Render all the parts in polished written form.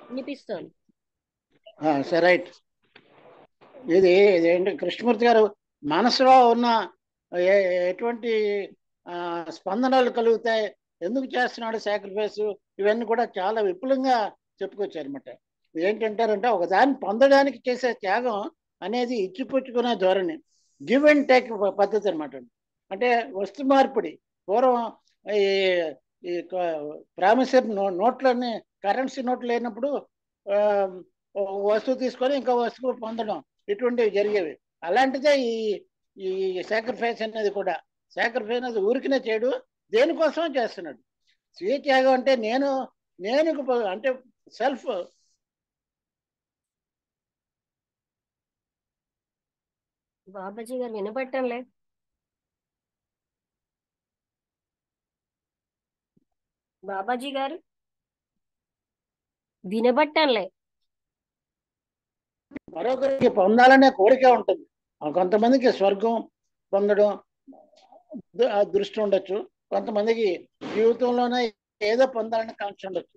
వినిపిస్తోంది. సరే రైట్. ఇదేంటి కృష్ణమూర్తి గారు మనసులో ఉన్న ఎటువంటి స్పందనలు కలుగుతాయి, ఎందుకు చేస్తున్నాడు సాక్రిఫైస్, ఇవన్నీ కూడా చాలా విపులంగా చెప్పుకొచ్చారనమాట. ఏంటంటారంటే ఒకదాన్ని పొందడానికి చేసే త్యాగం అనేది ఇచ్చిపుచ్చుకునే ధోరణి, గివ్ అండ్ టేక్ పద్ధతి అనమాట. అంటే వస్తు మార్పిడి. పూర్వం ఈ ఈ ప్రామిసరీ నోట్లన్నీ కరెన్సీ నోట్లు లేనప్పుడు ఆ, ఓ వస్తువు తీసుకొని ఇంకో వస్తువు పొందడం, ఇటువంటివి జరిగేవి. అలాంటిదే ఈ ఈ సాక్రిఫైస్ అనేది కూడా. సాక్రిఫైస్ అనేది ఊరికినే చేయడు, దేనికోసం చేస్తున్నాడు. స్వీయ త్యాగం అంటే నేను అంటే సెల్ఫ్. బాబాజీ గారు వినపట్టంలే. బాబాజీ గారు వినబట్టంలే. మరొకరికి పొందాలనే కోరిక ఉంటుంది. కొంతమందికి స్వర్గం పొందడం దృష్టి ఉండొచ్చు, కొంతమందికి జీవితంలోనే ఏదో పొందాలని కాంక్ష ఉండొచ్చు.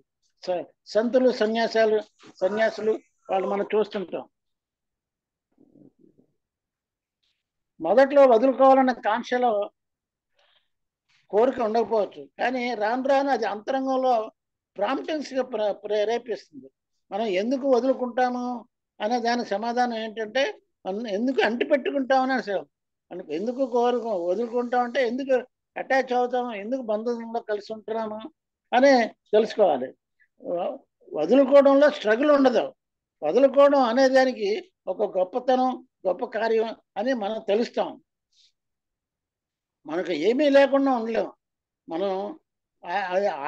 సంతులు సన్యాసులు వాళ్ళు మనం చూస్తుంటాం. మొదట్లో వదులుకోవాలన్న కాంక్షలో కోరిక ఉండకపోవచ్చు, కానీ రాను రాను అది అంతరంగంలో ప్రాంప్టింగ్స్గా ప్రేరేపిస్తుంది. మనం ఎందుకు వదులుకుంటాము అనే దానికి సమాధానం ఏంటంటే, మనం ఎందుకు అంటి పెట్టుకుంటామని అసలు ఎందుకు వదులుకుంటామంటే ఎందుకు అటాచ్ అవుతాము, ఎందుకు బంధువుల్లో కలిసి ఉంటున్నాము అని తెలుసుకోవాలి. వదులుకోవడంలో స్ట్రగుల్ ఉండదు. వదులుకోవడం అనే దానికి ఒక గొప్పతనం, గొప్ప కార్యం అని మనం తెలుస్తాం. మనకు ఏమీ లేకుండా ఉండలేము. మనం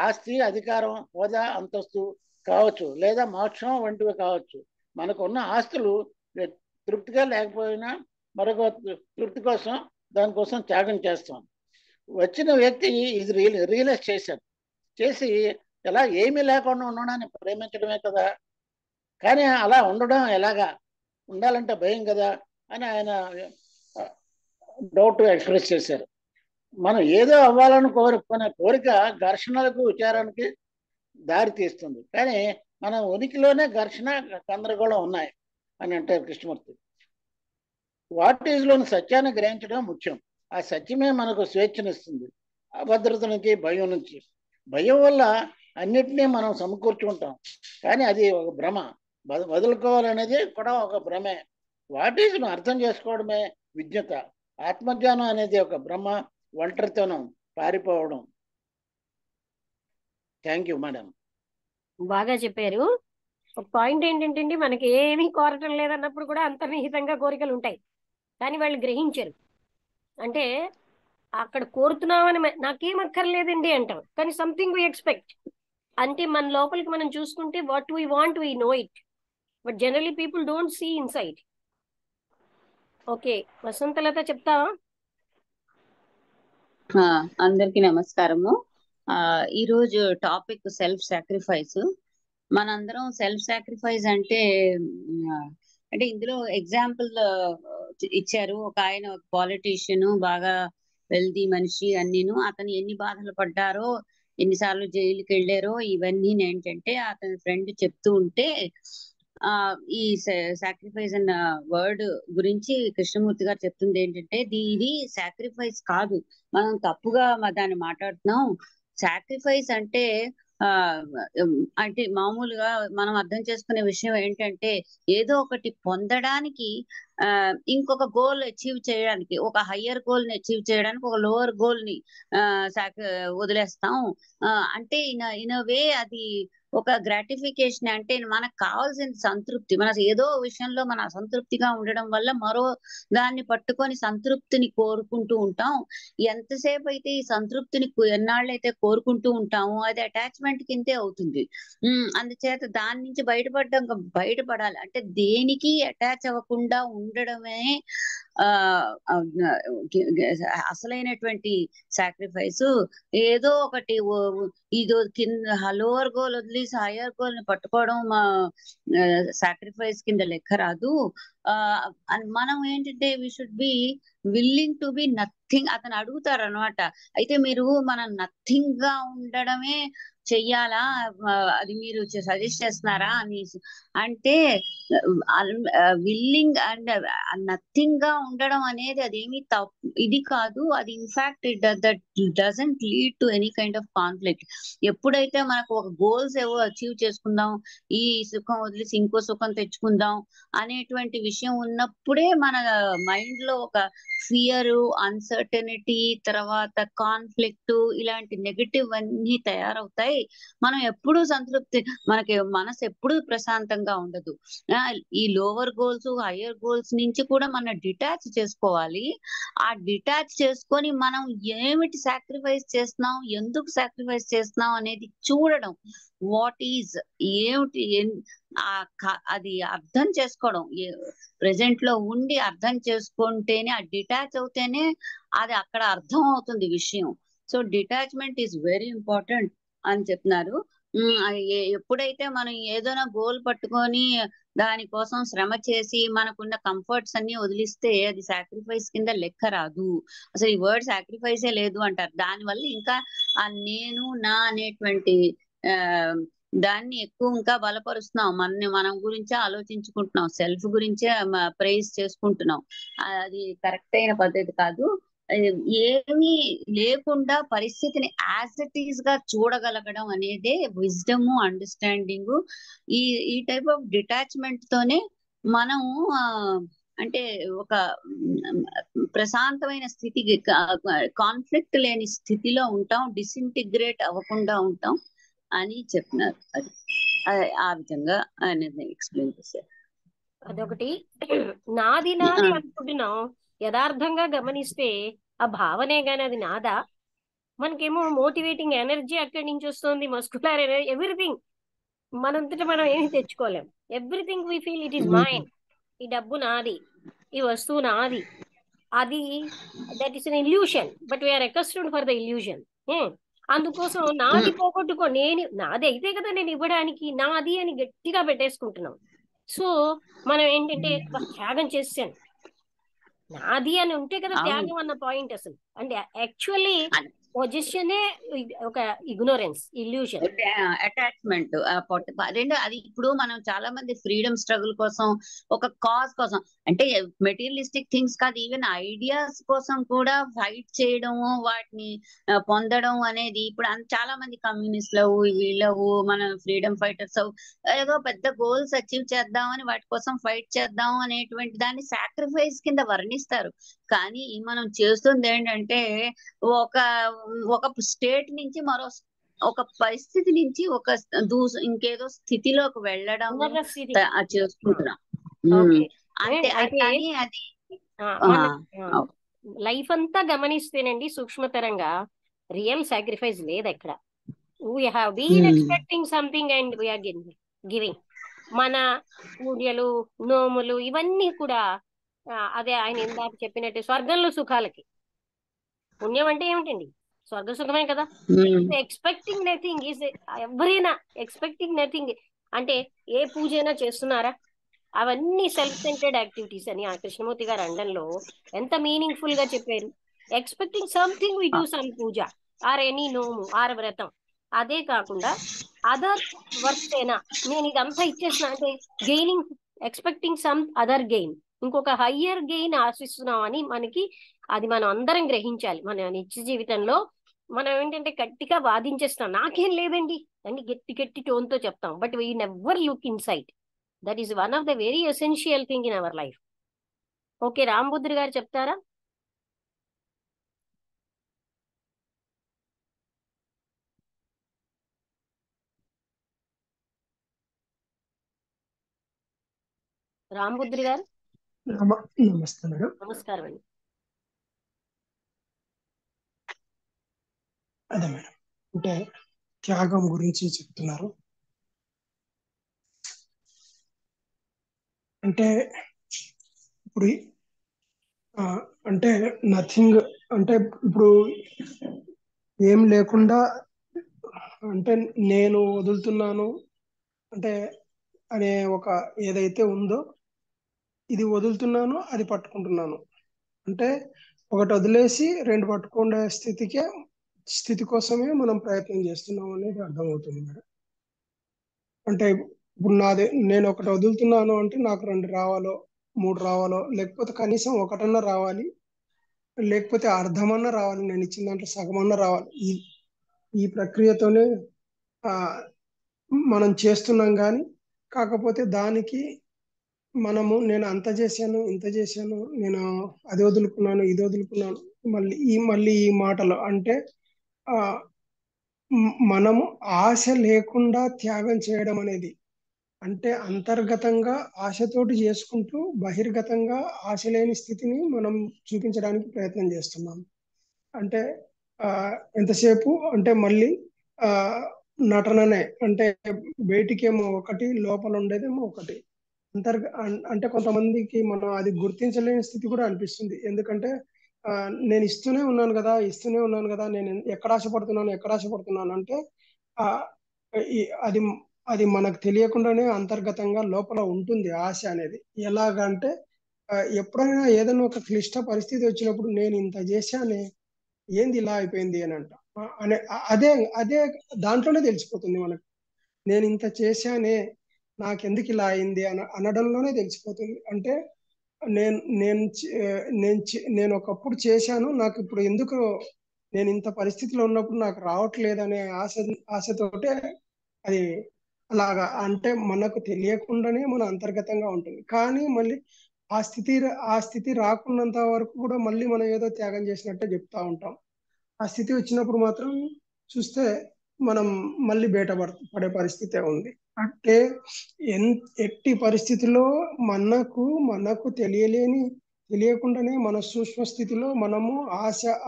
ఆస్తి, అధికారం, హోదా, అంతస్తు కావచ్చు, లేదా మోక్షం వంటివి కావచ్చు. మనకున్న ఆస్తులు తృప్తిగా లేకపోయినా మరొక తృప్తి కోసం దానికోసం త్యాగం చేస్తాం. వచ్చిన వ్యక్తి ఇది రియలైజ్ చేసి ఎలా ఏమీ లేకుండా ఉండడాన్ని ప్రేమించడమే కదా, కానీ అలా ఉండడం ఎలాగా, ఉండాలంటే భయం కదా అని ఆయన డౌట్ ఎక్స్ప్రెస్ చేశారు. మనం ఏదో అవ్వాలని కోరుకునే కోరిక ఘర్షణలకు, విచారానికి దారి తీస్తుంది. కానీ మన ఉనికిలోనే ఘర్షణ, గందరగోళం ఉన్నాయి అని అంటారు కృష్ణమూర్తి. వాట్ ఈజ్లోని సత్యాన్ని గ్రహించడం ముఖ్యం. ఆ సత్యమే మనకు స్వేచ్ఛనిస్తుంది, అభద్రత నుంచి, భయం నుంచి. భయం వల్ల అన్నిటినీ మనం సమకూర్చుకుంటాం, కానీ అది ఒక భ్రమ. వదులుకోవాలనేది కూడా ఒక భ్రమే. వాట్ ఈజ్ను అర్థం చేసుకోవడమే విజ్ఞత. ఆత్మజ్ఞానం అనేది ఒక భ్రమ, ఒంటరితనం, పారిపోవడం. Thank you madam. బాగా చెప్పారు. ఒక పాయింట్ ఏంటంటే మనకి ఏమీ కోరటం లేదన్నప్పుడు కూడా అంతర్నిహితంగా కోరికలు ఉంటాయి, కానీ వాళ్ళు గ్రహించరు. అంటే అక్కడ కోరుతున్నామని నాకేం అక్కర్లేదండి అంటాం, కానీ సంథింగ్ వి ఎక్స్పెక్ట్. అంటే మన లోపలికి మనం చూసుకుంటే what we want we know it, but generally people don't see inside. Okay, Vasanthalatha చెప్తావా? అందరికీ నమస్కారము. ఈరోజు టాపిక్ సెల్ఫ్ సాక్రిఫైస్. మనందరం సెల్ఫ్ సాక్రిఫైస్ అంటే అంటే ఇందులో ఎగ్జాంపుల్ ఇచ్చారు. ఒక ఆయన పాలిటీషియన్, బాగా వెల్దీ మనిషి, అన్నీను అతను ఎన్ని బాధలు పడ్డారో, ఎన్నిసార్లు జైలుకి వెళ్ళారో, ఇవన్నీ ఏంటంటే అతని ఫ్రెండ్ చెప్తూ ఉంటే ఈ సాక్రిఫైస్ అన్న వర్డ్ గురించి కృష్ణమూర్తి గారు చెప్తుంది ఏంటంటే, ఇది సాక్రిఫైస్ కాదు, మనం తప్పుగా దాన్ని మాట్లాడుతున్నాం. సాక్రిఫైస్ అంటే ఆ అంటే మామూలుగా మనం అర్థం చేసుకునే విషయం ఏంటంటే, ఏదో ఒకటి పొందడానికి, ఇంకొక గోల్ అచీవ్ చేయడానికి, ఒక హయ్యర్ గోల్ ని అచీవ్ చేయడానికి ఒక లోవర్ గోల్ ని వదిలేస్తాం. అంటే ఇన్ వే అది ఒక గ్రాటిఫికేషన్. అంటే మనకు కావాల్సిన సంతృప్తి, మన ఏదో విషయంలో మన అసంతృప్తిగా ఉండడం వల్ల మరో దాన్ని పట్టుకొని సంతృప్తిని కోరుకుంటూ ఉంటాం. ఎంతసేపు అయితే ఈ సంతృప్తిని ఎన్నాళ్ళైతే కోరుకుంటూ ఉంటామో అది అటాచ్మెంట్ కిందే అవుతుంది. అందుచేత దాని నుంచి బయటపడాలి అంటే దేనికి అటాచ్ అవ్వకుండా ఉండడమే అసలైనటువంటి సాక్రిఫైస్. ఏదో ఒకటి ఇదో కింద లోవర్ గోల్ వదిలేసి హయ్యర్ గోల్ ని పట్టుకోవడం సాక్రిఫైస్ కింద లెక్క రాదు. మనం ఏంటంటే we should be willing to be nothing. అతను అడుగుతారు అనమాట, అయితే మీరు మనం నథింగ్ గా ఉండడమే చెయ్యాలా, అది మీరు సజెస్ట్ చేస్తున్నారా అని అంటే, విల్లింగ్ అండ్ నథింగ్ గా ఉండడం అనేది అదేమి ఇది కాదు. అది in fact that doesn't lead to any kind of conflict. ఎప్పుడైతే మనకు ఒక గోల్స్ ఏవో అచీవ్ చేసుకుందాం, ఈ సుఖం వదిలేసి ఇంకో సుఖం తెచ్చుకుందాం అనేటువంటి విషయం ఉన్నప్పుడే మన మైండ్ లో ఒక ఫియర్, అన్సర్టనిటీ, తర్వాత కాన్ఫ్లిక్ట్, ఇలాంటి నెగటివ్ అన్ని తయారవుతాయి. మనం ఎప్పుడూ సంతృప్తి, మనకి మనసు ఎప్పుడూ ప్రశాంతంగా ఉండదు. ఈ లోవర్ గోల్స్, హయ్యర్ గోల్స్ నుంచి కూడా మనం డిటాచ్ చేసుకోవాలి. ఆ డిటాచ్ చేసుకొని మనం ఏమిటి సాక్రిఫైస్ చేస్తున్నాం, ఎందుకు సాక్రిఫైస్ చేస్తున్నాం అనేది చూడడం. వాట్ ఈజ్, ఏమిటి, అది అర్థం చేసుకోవడం. ప్రెసెంట్ లో ఉండి అర్థం చేసుకుంటేనే, ఆ డిటాచ్ అవుతేనే అది అక్కడ అర్థం అవుతుంది విషయం. So detachment is very important అని చెప్తున్నారు. ఎప్పుడైతే మనం ఏదైనా గోల్ పట్టుకొని దానికోసం శ్రమ చేసి మనకున్న కంఫర్ట్స్ అన్ని వదిలిస్తే అది సాక్రిఫైస్ కింద లెక్క రాదు. అసలు ఈ వర్డ్ సాక్రిఫైసే లేదు అంటారు. దానివల్ల ఇంకా ఆ నేను నా అనేటువంటి దాన్ని ఎక్కువ ఇంకా బలపరుస్తున్నాం. మనం గురించే ఆలోచించుకుంటున్నాం, సెల్ఫ్ గురించే ప్రైజ్ చేసుకుంటున్నాం. అది కరెక్ట్ అయిన పద్ధతి కాదు. ఏమీ లేకుండా పరిస్థితిని యాజ్ ఇట్ ఈస్ గా చూడగలగడం అనేదే విజ్డమ్, అండర్స్టాండింగ్. ఈ టైప్ ఆఫ్ డిటాచ్మెంట్ తోనే మనం అంటే ఒక ప్రశాంతమైన స్థితికి, కాన్ఫ్లిక్ట్ లేని స్థితిలో ఉంటాం, డిసింటిగ్రేట్ అవ్వకుండా ఉంటాం అని చెప్తున్నారు. అది ఆ విధంగా ఆయన ఎక్స్ప్లెయిన్ చేశారు. అదొకటి. నాది నాది అనుకుంటున్నాం, యథార్థంగా గమనిస్తే ఆ భావనే గాని అది నాదా? మనకేమో మోటివేటింగ్ ఎనర్జీ అక్కడి నుంచి వస్తుంది, మస్కులర్ ఎనర్జీ, ఎవ్రీథింగ్ మనంతటా మనం ఏమి తెచ్చుకోలేం. Everything we feel it is mind. ఈ డబ్బు నాది, ఈ వస్తువు నాది. అది that is an illusion, but we are accustomed for the illusion. అందుకోసం నాది పోగొట్టుకో, నేను నాది అయితే కదా నేను ఇవ్వడానికి, నాది అని గట్టిగా పెట్టేసుకుంటున్నాం. సో మనం ఏంటంటే త్యాగం చేసాను, నాది అని ఉంటే కదా త్యాగం అన్న పాయింట్ అసలు. అంటే యాక్చువల్లీ పొజిషనే ఒక ఇగ్నోరెన్స్, ఇల్యూషన్, అటాచ్మెంట్. అదేంటో అది ఇప్పుడు మనం చాలా మంది ఫ్రీడమ్ స్ట్రగుల్ కోసం, ఒక కాజ్ కోసం, అంటే మెటీరియలిస్టిక్ థింగ్స్ కాదు, ఈవెన్ ఐడియాస్ కోసం కూడా ఫైట్ చేయడము, వాటిని పొందడం అనేది. ఇప్పుడు చాలా మంది కమ్యూనిస్టులు వీళ్ళవు, మన ఫ్రీడమ్ ఫైటర్స్ ఏదో పెద్ద గోల్స్ అచీవ్ చేద్దామని వాటి కోసం ఫైట్ చేద్దాం అనేటువంటి దాన్ని సాక్రిఫైస్ కింద వర్ణిస్తారు. కానీ మనం చేస్తుంది ఏంటంటే ఒక స్టేట్ నుంచి మరో, ఒక పరిస్థితి నుంచి ఒక ఇంకేదో స్థితిలోకి వెళ్ళడం చేసుకుంటున్నాం. అంటే కానీ అది లైఫ్ అంతా గమనిస్తేనండి సూక్ష్మతరంగా రియల్ సాక్రిఫైస్ లేదు ఎక్కడ. We have been expecting something and we are giving. మన పూజలు, నోములు ఇవన్నీ కూడా అదే ఆయన ఇందాక చెప్పినట్టు స్వర్గంలో సుఖాలకి. పుణ్యం అంటే ఏమిటండి? స్వర్గ సుఖమే కదా. ఎక్స్పెక్టింగ్ నథింగ్ ఈజ్, ఎవరైనా ఎక్స్పెక్టింగ్ నథింగ్ అంటే ఏ పూజ అయినా చేస్తున్నారా? అవన్నీ సెల్ఫ్ సెంటర్డ్ యాక్టివిటీస్ అని ఆ కృష్ణమూర్తి గారు అండంలో ఎంత మీనింగ్ఫుల్ గా చెప్పారు. Expecting something we do some puja or any nomu or vratam. అదే కాకుండా అదర్ వర్క్స్ అయినా నేను ఇదంతా ఇచ్చేసిన అంటే gaining, expecting some other gain, ఇంకొక హయ్యర్ గెయిన్ ఆశిస్తున్నాం అని మనకి, అది మనం అందరం గ్రహించాలి. మన నిత్య జీవితంలో మనం ఏంటంటే గట్టిగా వాదించేస్తాం, నాకేం లేదండి అని గట్టి గట్టి టోన్తో చెప్తాం. But we never look inside. That is one of the very essential thing in our life. Okay, Rambudri గారు చెప్తారా? రాంబుద్రి గారు నమస్తే మేడం. నమస్కారం అండి. అదే మేడం, అంటే త్యాగం గురించి చెప్తున్నారు. అంటే ఇప్పుడు అంటే నథింగ్ అంటే ఇప్పుడు ఏం లేకుండా, అంటే నేను వదులుతున్నాను అంటే అనే ఒక ఏదైతే ఉందో, ఇది వదులుతున్నాను అది పట్టుకుంటున్నాను అంటే ఒకటి వదిలేసి రెండు పట్టుకునే స్థితికే స్థితి కోసమే మనం ప్రయత్నం చేస్తున్నాం అనేది అర్థమవుతుంది మేడం. అంటే ఇప్పుడు నేను ఒకటి వదులుతున్నాను అంటే నాకు 2 రావాలో 3 రావాలో, లేకపోతే కనీసం ఒకటన్నా రావాలి, లేకపోతే అర్ధమన్నా రావాలి, నేను ఇచ్చిన దాంట్లో సగమన్నా రావాలి. ఈ ప్రక్రియతోనే ఆ, మనం చేస్తున్నాం. కానీ కాకపోతే దానికి నేను అంత చేశాను ఇంత చేశాను, నేను అది వదులుకున్నాను ఇది వదులుకున్నాను, మళ్ళీ ఈ మాటలు అంటే ఆ మనము ఆశ లేకుండా త్యాగం చేయడం అనేది, అంటే అంతర్గతంగా ఆశతోటి చేసుకుంటూ బహిర్గతంగా ఆశ లేని స్థితిని మనం చూపించడానికి ప్రయత్నం చేస్తున్నాం. అంటే ఆ ఎంతసేపు అంటే మళ్ళీ ఆ నటననే, అంటే బయటికేమో ఒకటి లోపల ఉండేదేమో ఒకటి. అంటే కొంతమందికి మనం అది గుర్తించలేని స్థితి కూడా అనిపిస్తుంది. ఎందుకంటే ఆ, నేను ఇస్తూనే ఉన్నాను కదా, నేను ఎక్కడ ఆశపడుతున్నాను అంటే ఆ అది అది మనకు తెలియకుండానే అంతర్గతంగా లోపల ఉంటుంది ఆశ అనేది. ఎలాగంటే ఎప్పుడైనా ఏదైనా ఒక క్లిష్ట పరిస్థితి వచ్చినప్పుడు నేను ఇంత చేశానే, ఏంది ఇలా అయిపోయింది అని అంట. అనే అదే అదే దాంట్లోనే తెలిసిపోతుంది మనకు. నేను ఇంత చేశానే, నాకెందుకు ఇలా అయింది అనడంలోనే తెలిసిపోతుంది. అంటే నేను నేను చే- నేను ఒకప్పుడు చేశాను, నాకు ఇప్పుడు ఎందుకు, నేను ఇంత పరిస్థితిలో ఉన్నప్పుడు నాకు రావట్లేదు అనే ఆశతోటే అది అలాగా. అంటే మనకు తెలియకుండానే మన అంతర్గతంగా ఉంటుంది. కానీ మళ్ళీ ఆ స్థితి రాకున్నంత వరకు కూడా మళ్ళీ మనం ఏదో త్యాగం చేసినట్టే చెప్తా ఉంటాం. ఆ స్థితి వచ్చినప్పుడు మాత్రం చూస్తే మనం మళ్ళీ పడే పరిస్థితే ఉంది. అంటే ఎట్టి పరిస్థితుల్లో మనకు తెలియకుండానే మన సూక్ష్మ స్థితిలో మనము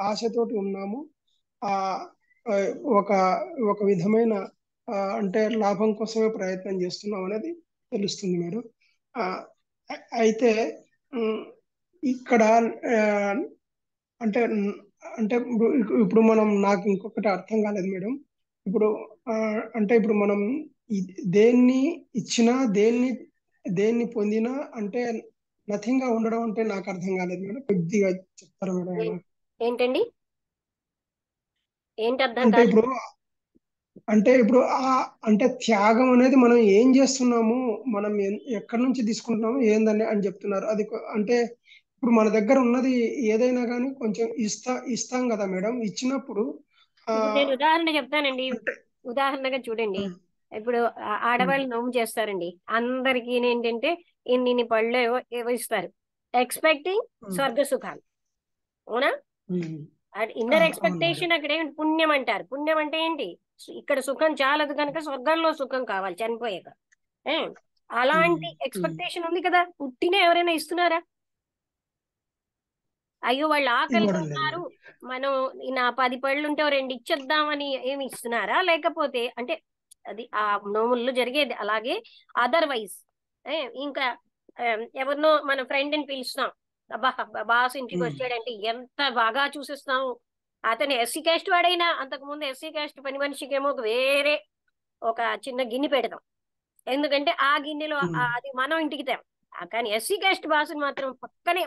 ఆశతోటి ఉన్నాము. ఆ ఆ, ఒక ఒక విధమైన అంటే లాభం కోసమే ప్రయత్నం చేస్తున్నాం అనేది తెలుస్తుంది మేడం. ఆ, అయితే ఉమ్, ఇక్కడ ఆ, అంటే అంటే ఇప్పుడు మనం, నాకు ఇంకొకటి అర్థం కాలేదు మేడం. ఇప్పుడు ఆ, అంటే ఇప్పుడు మనం దేన్ని ఇచ్చినా దేన్ని పొందినా అంటే నథింగ్ గా ఉండడం అంటే నాకు అర్థం కాలేదు మేడం. కొద్దిగా చెప్తారా మేడం ఏ- ఏమన్నా? ఏంటండి? ఏంటి అర్థం అంటే కాదు? ఇప్పుడు అంటే త్యాగం అనేది మనం ఏం చేస్తున్నాము, మనం ఎక్కడి నుంచి తీసుకుంటున్నాము ఏందని అని చెప్తున్నారు. అది అంటే ఇప్పుడు మన దగ్గర ఉన్నది ఏదైనా కానీ కొంచెం ఇస్తాం కదా మేడం. ఇచ్చినప్పుడు ఆ ఇప్పుడు నేను ఉదాహరణ చెప్తానండి. అంటే ఉదాహరణగా చూడండి. ఉమ్, ఇప్పుడు ఉమ్, ఆడవాళ్ళు నోము చేస్తారండి. అందరికీ ఏంటంటే ఇన్ని పళ్ళు ఏవో ఇస్తారు, ఎక్స్పెక్టింగ్ ఉమ్, స్వర్గ సుఖాలు. అవునా? ఉమ్. ఇన్నర్ అవును మేడం. ఎక్స్పెక్టేషన్ అక్కడ ఏంటి? పుణ్యం అంటారు. పుణ్యం అంటే ఏంటి? ఇక్కడ సుఖం చాలదు కనుక స్వర్గంలో సుఖం కావాలి చనిపోయాక. ఏ? ఉమ్, అలాంటి ఉమ్. ఎక్స్పెక్టేషన్ ఉంది కదా. పుట్టిన ఎవరైనా ఇస్తున్నారా? అయ్యో వాళ్ళు ఆకలితో ఇవ్వడం లేదు ఉన్నారు, మేడం. మనం నా 10 పళ్ళు ఉంటే ఓ 2 ఇచ్చేద్దామని ఏమి ఇస్తున్నారా? లేకపోతే అంటే అది ఆ నోముల్లో జరిగేది అలాగే. అదర్వైజ్ ఇంకా ఎవరినో మన ఫ్రెండ్ ని పిలుస్తాం, అబ్బా బాస్ ఇంటికి ఉమ్, వచ్చాడంటే ఎంత బాగా చూసిస్తాము. అతను ఎస్సీ క్యాస్ట్ వాడైనా అంతకుముందు ఎస్సీ క్యాస్ట్ పని మనిషికి ఏమో ఒక చిన్న గిన్నె పెడతాం. ఎందుకంటే ఆ గిన్నెలో ఉమ్. అది మనం ఇంటికి తేం. కానీ ఎస్సీ క్యాస్ట్ బాస్ని మాత్రం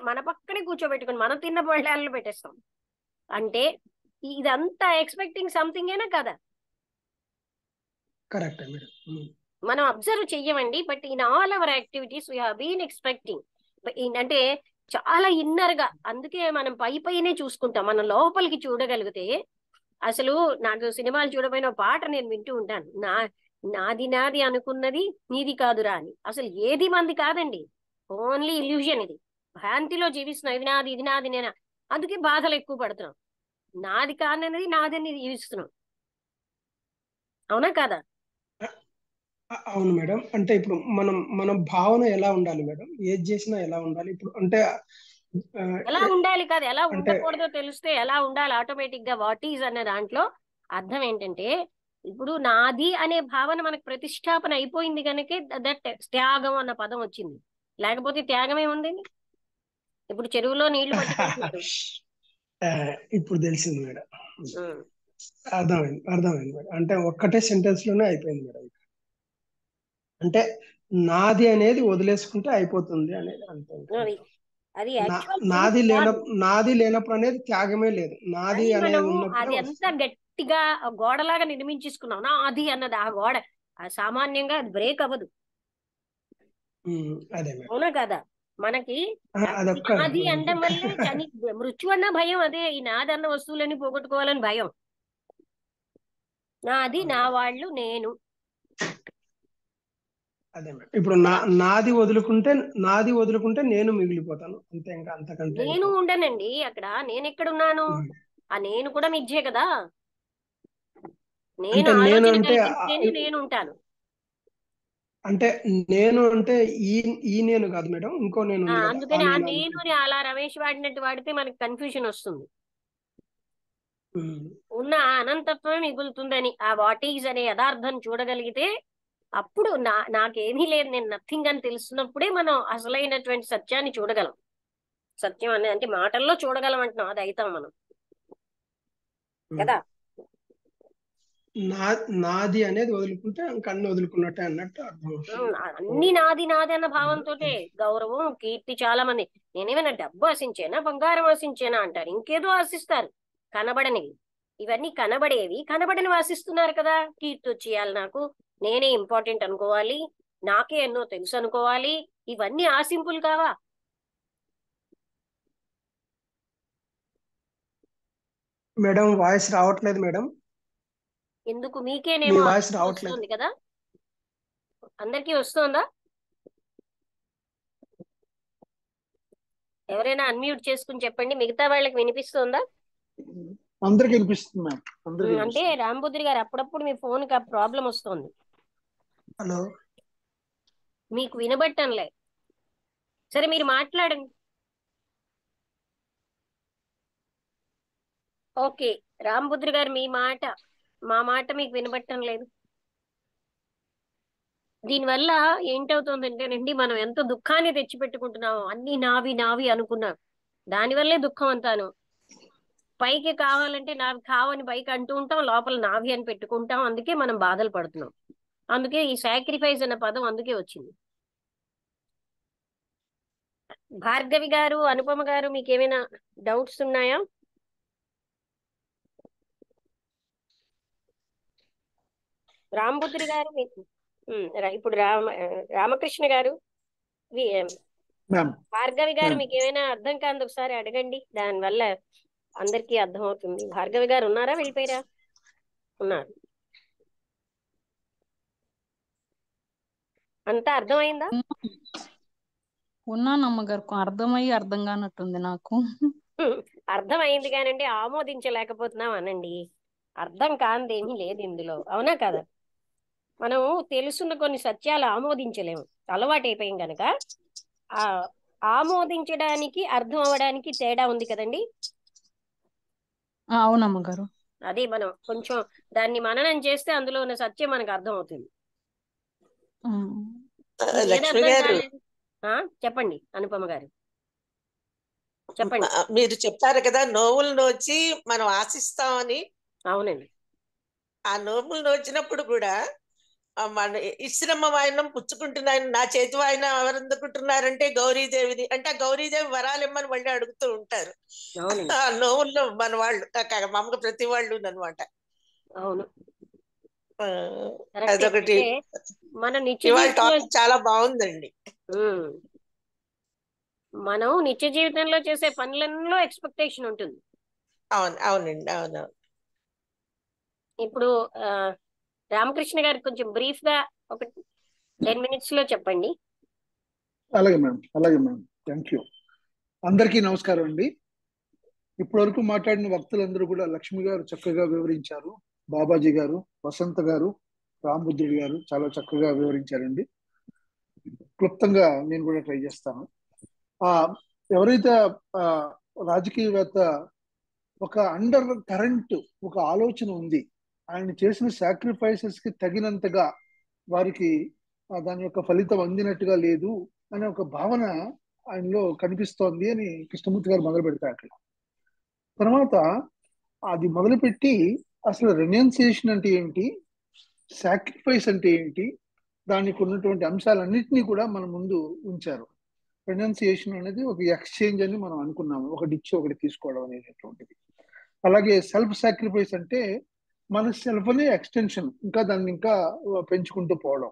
మన పక్కనే కూర్చోబెట్టుకుని మనం తిన్న పళ్ళాలను పెట్టేస్తాం. అంటే ఇదంతా ఎక్స్పెక్టింగ్ సంథింగ్ ఏనా కదా? కరెక్టే మేడం. ఉమ్. మనం అబ్జర్వ్ చెయ్యమండి, but in all our activities we been expecting. అంటే చాలా ఇన్నర్ గా. అందుకే మనం పైనే చూసుకుంటాం, మనం లోపలికి చూడగలిగితే. అసలు నాకు సినిమాలు చూడబోయిన పాట నేను వింటూ ఉంటాను, నాది నాది అనుకున్నది నీది కాదురా అని. అసలు ఏది మంది కాదండి, ఓన్లీ ఇల్యూజన్ ఇది. భ్రాంతిలో జీవిస్తున్నాం, ఇది నాది నేనా. అందుకే బాధలు ఎక్కువ పడుతున్నాం. నాది కాదన్నది నాదని జీవిస్తున్నాం. అవునా కాదా? అవును మేడం. అంటే ఇప్పుడు మన భావన ఎలా ఉండాలి మేడం? ఏది చేసినా ఎలా ఉండాలి ఇప్పుడు అంటే ఆ, ఎలా ఏ- ఉండాలి కాదు, ఎలా అంటే ఉండకూడదో తెలిస్తే ఎలా ఉండాలి ఆటోమేటిక్ గా. వాట్ ఈజ్ అనే దాంట్లో అర్థం ఏంటంటే, ఇప్పుడు నాది అనే భావన మనకు ప్రతిష్టాపన అయిపోయింది కనుక దట్ త్యాగం అన్న పదం వచ్చింది. లేకపోతే త్యాగం ఏముంది? ఇప్పుడు చెరువులో నీళ్లు పట్టుకెళ్తున్నారు. ఆ, ఇప్పుడు తెలిసింది మేడం. ఉమ్. అర్థమైంది మేడం. అంటే ఒక్కటే సెంటెన్స్ లోనే అయిపోయింది మేడం. అంటే నాది అనేది వదిలేసుకుంటే అయిపోతుంది అనేది అంతే. అది అది నా- యాక్చువల్ నాది కాదు. నాది లేనప్పుడు అనేది త్యాగమే లేదు. నాది అది అనేది మనం ఉన్నప్పుడే అది ఎంత వస్తుంది. గట్టిగా ఆ గోడలాగా నిర్మించేసుకున్నాం అది అన్నది ఆ గోడ సామాన్యంగా అది బ్రేక్ అవ్వదు. అదే మేడం. అవునా కదా? మనకి అదొక్క నాది అనడం వల్లే మృత్యు అన్న భయం అదే. ఈ నాది అన్న వస్తువులని పోగొట్టుకోవాలని భయం. నాది, నా వాళ్ళు, నేను. అదే మేడం. ఇప్పుడు నాది వదులుకుంటే నేను మిగిలిపోతాను అంతే, ఇంకా అంతకంటే నేను ఇంకో ఉండనండి అక్కడ. నేను ఎక్కడున్నాను? ఆ నేను కూడా మిథ్యే కదా. నేను అంటే నేను ఆలోచన అంటే కల్పిస్తేనే నేను ఉంటాను. అంటే నేను అంటే ఈ నేను కాదు మేడం, ఇంకో నేను ఉంది కదా, ఆ అందుకని ఆ నేను నేను అనుకుంటా. అలా రమేష్ వాడినట్టు వాడితే మనకి కన్ఫ్యూజన్ వస్తుంది. ఉమ్. ఉన్న ఆ అనంతత్వమే మిగులుతుందని, ఆ వాట్ ఈజ్ అనే యథార్థం చూడగలిగితే అప్పుడు నాకేమీ లేదు, నేను నథింగ్ అని తెలుస్తున్నప్పుడే మనం అసలైనటువంటి సత్యాన్ని చూడగలం. సత్యం అనేది అంటే మాటల్లో చూడగలం అంటున్నాం, అది అవుతాం మనం కదా. నాది అనేది వదులుకుంటే ఇంక అన్ని వదులుకున్నట్టే అన్నట్టు అర్థం అవుతుంది. అన్ని నాది నాది అన్న భావంతో గౌరవం, కీర్తి. చాలా మంది నేనేమైనా డబ్బు ఆశించేనా, బంగారం ఆశించేనా అంటారు, ఇంకేదో ఆశిస్తారు కనబడనివి. ఇవన్నీ కనబడేవి, కనబడని ఆశిస్తున్నారు కదా. కీర్తి వచ్చేయాలి నాకు, నేనే ఇంపార్టెంట్ అనుకోవాలి, నాకే ఎన్నో తెలుసు అనుకోవాలి, ఇవన్నీ ఆశింపులు కావా? మేడం వాయిస్ రావట్లేదు మేడం, ఎందుకు మీ మీకేనేమో వాయిస్ అందరికీ రావట్లేదు. వస్తుంది కదా. అందరికీ వస్తుందా? ఎవరైనా అన్మ్యూట్ చేసుకుని చెప్పండి, మిగతా వాళ్ళకి వినిపిస్తుందా? అందరికి వినిపిస్తుంది మ్యామ్, అందరికి అంటే వినిపిస్తుంది. రాంబుద్రి గారు అప్పుడప్పుడు మీ ఫోన్ కి ప్రాబ్లం వస్తుంది, హలో, మీకు వినబట్టంలే. సరే మీరు మాట్లాడండి. ఓకే, రాంబుద్రి గారు మీ మాట, మా మాట మీకు వినబట్టం లేదు. దీనివల్ల ఏంటవుతుందంటేనండి, మనం ఎంత దుఃఖాన్ని తెచ్చిపెట్టుకుంటున్నామో, అన్ని నావి నావి అనుకున్నాం, దానివల్లే దుఃఖం అంతాను. పైకి కావాలంటే నావి కావని పైకి అంటూ ఉంటాం, లోపల నావి అని పెట్టుకుంటాం, అందుకే మనం బాధలు పడుతున్నాం. అందుకే ఈ సాక్రిఫైస్ అన్న పదం అందుకే వచ్చింది. భార్గవి గారు, అనుపమ గారు, మీకు ఏమైనా డౌట్స్ ఉన్నాయా? రాంబుద్రి గారు మీకు ఇప్పుడు రామకృష్ణ గారు, వి- మ్యామ్ భార్గవి గారు, మ్యామ్ మీకు ఏమైనా అర్థం కాదు ఒకసారి అడగండి, దానివల్ల అందరికీ అర్థం అవుతుంది. భార్గవి గారు ఉన్నారా, వెళ్ళిపోయారా? ఉన్నారు. అంతా అర్థమైందా? ఉన్నాను అమ్మగారు, అర్థమయ్యి అర్థం కానట్టుంది నాకు. అర్థమైంది కానండి ఆమోదించలేకపోతున్నాం అనండి. అర్థం కానిదేమీ లేదు ఇందులో, అవునా కదా? మనం తెలుసున్న కొన్ని సత్యాలు ఆమోదించలేము, అలవాటైపోయాం గనక. ఆ ఆమోదించడానికి, అర్థం అవ్వడానికి తేడా ఉంది కదండి. అవునమ్మగారు. అదే మనం కొంచెం దాన్ని మననం చేస్తే అందులో ఉన్న సత్యం మనకు అర్థం అవుతుంది. మీకు ఏది లక్ష్మి అర్థం గారు, కాలేదు? చెప్పండి అనుపమ గారు, చెప్పండి. మీరు చెప్పారు కదా నోవులు నోచి మనం ఆశిస్తామని. అవునండి. ఆ నోములు నోచినప్పుడు కూడా మన ఇస్రమ్మ వాయనం పుచ్చుకుంటున్నాయని, నా చేతి వాయనం ఎవరు అందుకుంటున్నారంటే గౌరీదేవిది అంటే, ఆ గౌరీదేవి వరాలు ఇమ్మని మళ్ళీ అడుగుతూ ఉంటారు అవునండి. ఆ నోవుల్లో మన వాళ్ళు, మామూలుగా ప్రతి వాళ్ళు అనమాట. అవును, కరెక్టే. అదొకటి. అంటే మన నిత్య ఇవాళ జీవితంలో టాపిక్ చాలా బాగుందండి. ఉమ్, మనం నిత్య జీవితంలో చేసే పనులలో ఎక్స్పెక్టేషన్ ఉంటుంది. అవును, అవునండి, అవును. ఇప్పుడు రామకృష్ణ గారు కొంచెం బ్రీఫ్ గా ఒక 10 minutes లో చెప్పండి. అలాగే మ్యామ్, అలాగే మ్యామ్, థ్యాంక్ యూ. అందరికీ నమస్కారం అండి. ఇప్పటి వరకు మాట్లాడిన వక్తలందరూ కూడా లక్ష్మి గారు చక్కగా వివరించారు, బాబాజీ గారు, వసంత గారు, రాంబుద్ధుడి గారు చాలా చక్కగా వివరించారండి. క్లుప్తంగా నేను కూడా ట్రై చేస్తాను. ఆ ఎవరైతే ఆ రాజకీయవేత్త ఒక అండర్ కరెంట్ ఒక ఆలోచన ఉంది, ఆయన చేసిన సాక్రిఫైసెస్ కి తగినంతగా వారికి దాని యొక్క ఫలితం అందినట్టుగా లేదు అనే ఒక భావన ఆయనలో కనిపిస్తోంది అని కృష్ణమూర్తి గారు మొదలు పెడతారు. అక్కడ తర్వాత అది మొదలుపెట్టి అసలు రెన్యున్సియేషన్ అంటే ఏంటి, సాక్రిఫైస్ అంటే ఏంటి, దానికి ఉన్నటువంటి అంశాలన్నింటినీ కూడా మన ముందు ఉంచారు. రెనౌన్సియేషన్ అనేది ఒక ఎక్స్చేంజ్ అని మనం అనుకున్నాము, ఒకటి ఇచ్చి ఒకటి తీసుకోవడం అనేటటువంటిది. అలాగే సెల్ఫ్ సాక్రిఫైస్ అంటే మన సెల్ఫ్ని ఎక్స్టెన్షన్, ఇంకా దాన్ని ఇంకా పెంచుకుంటూ పోవడం,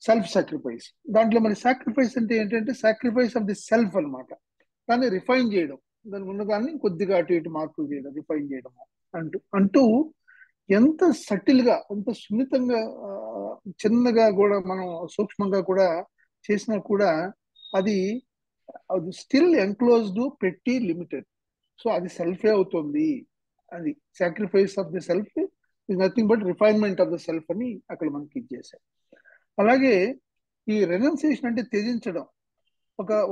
సెల్ఫ్ సాక్రిఫైస్. దాంట్లో మన సాక్రిఫైస్ అంటే ఏంటంటే సాక్రిఫైస్ ఆఫ్ ది సెల్ఫ్ అనమాట. దాన్ని రిఫైన్ చేయడం, దాని ఉన్నదాన్ని కొద్దిగా అటు ఇటు మార్పులు చేయడం, రిఫైన్ చేయడము అంటూ ఎంత సటిల్ గా, ఎంత సున్నితంగా, చిన్నగా కూడా మనం సూక్ష్మంగా కూడా చేసినా కూడా అది స్టిల్ ఎన్క్లోజ్డ్, పెట్టి, లిమిటెడ్. సో అది సెల్ఫే అవుతుంది. అది sacrifice of the self is nothing but refinement of the self అని అక్కడ మనకి ఇచ్చేసారు. అలాగే ఈ రెనౌన్సియేషన్ అంటే త్యజించడం.